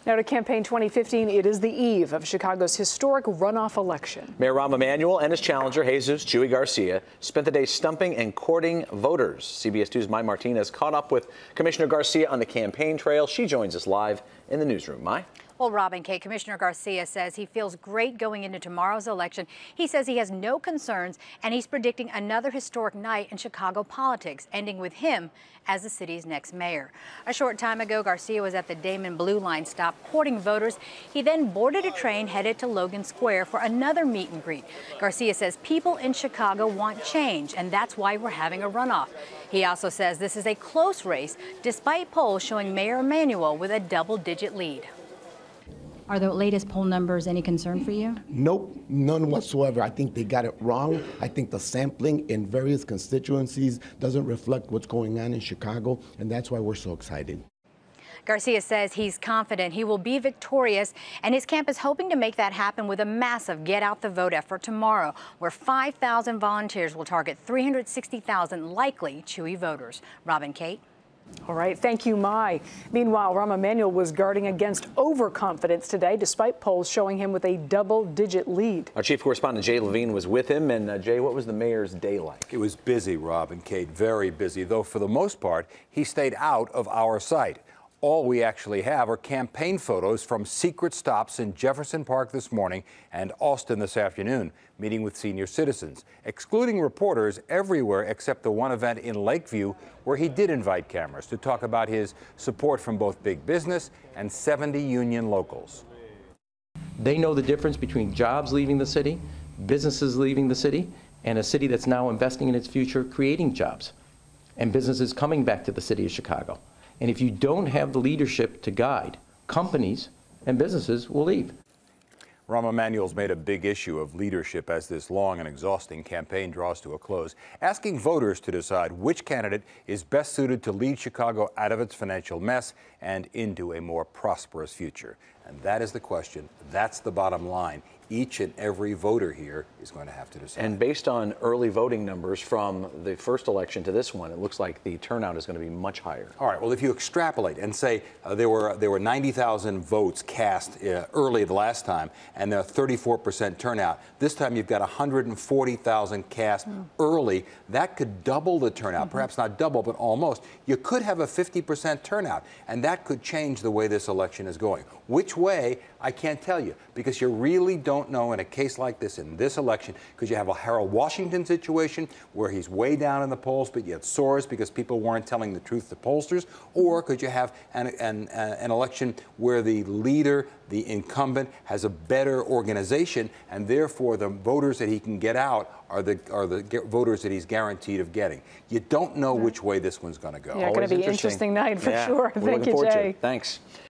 Now to Campaign 2015, it is the eve of Chicago's historic runoff election. Mayor Rahm Emanuel and his challenger, Jesus Chuy Garcia, spent the day stumping and courting voters. CBS 2's Mai Martinez caught up with Commissioner Garcia on the campaign trail. She joins us live in the newsroom. Mai? Well, Rob and Kate, Commissioner Garcia says he feels great going into tomorrow's election. He says he has no concerns, and he's predicting another historic night in Chicago politics, ending with him as the city's next mayor. A short time ago, Garcia was at the Damon Blue Line stop courting voters. He then boarded a train headed to Logan Square for another meet and greet. Garcia says people in Chicago want change, and that's why we're having a runoff. He also says this is a close race, despite polls showing Mayor Emanuel with a double-digit lead. Are the latest poll numbers any concern for you? Nope, none whatsoever. I think they got it wrong. I think the sampling in various constituencies doesn't reflect what's going on in Chicago, and that's why we're so excited. Garcia says he's confident he will be victorious, and his camp is hoping to make that happen with a massive Get Out the Vote effort tomorrow, where 5,000 volunteers will target 360,000 likely Chuy voters. Rob and Kate? All right, thank you, Mai. Meanwhile, Rahm Emanuel was guarding against overconfidence today, despite polls showing him with a double-digit lead. Our chief correspondent Jay Levine was with him. And Jay, what was the mayor's day like? It was busy, Rob and Kate, very busy, though for the most part, he stayed out of our sight. All we actually have are campaign photos from secret stops in Jefferson Park this morning and Austin this afternoon, meeting with senior citizens, excluding reporters everywhere except the one event in Lakeview where he did invite cameras to talk about his support from both big business and 70 union locals. They know the difference between jobs leaving the city, businesses leaving the city, and a city that's now investing in its future, creating jobs, and businesses coming back to the city of Chicago. And if you don't have the leadership to guide, companies and businesses will leave. Rahm Emanuel's made a big issue of leadership as this long and exhausting campaign draws to a close, asking voters to decide which candidate is best suited to lead Chicago out of its financial mess and into a more prosperous future. And that is the question. That's the bottom line. Each and every voter here is going to have to decide. And based on early voting numbers from the first election to this one, it looks like the turnout is going to be much higher. All right. Well, if you extrapolate and say there were 90,000 votes cast early the last time, and a 34% turnout. This time you've got 140,000 cast early. That could double the turnout. Perhaps not double, but almost. You could have a 50% turnout, and that could change the way this election is going. Which way, I can't tell you, because you really don't know in a case like this, in this election, because you have a Harold Washington situation where he's way down in the polls, but yet soars because people weren't telling the truth to pollsters, or could you have an election where the leader, the incumbent, has a better organization, and therefore the voters that he can get out are the voters that he's guaranteed of getting. You don't know which way this one's going to go. Yeah, it's going to be an interesting night for sure. Thank you, Jay. Thanks.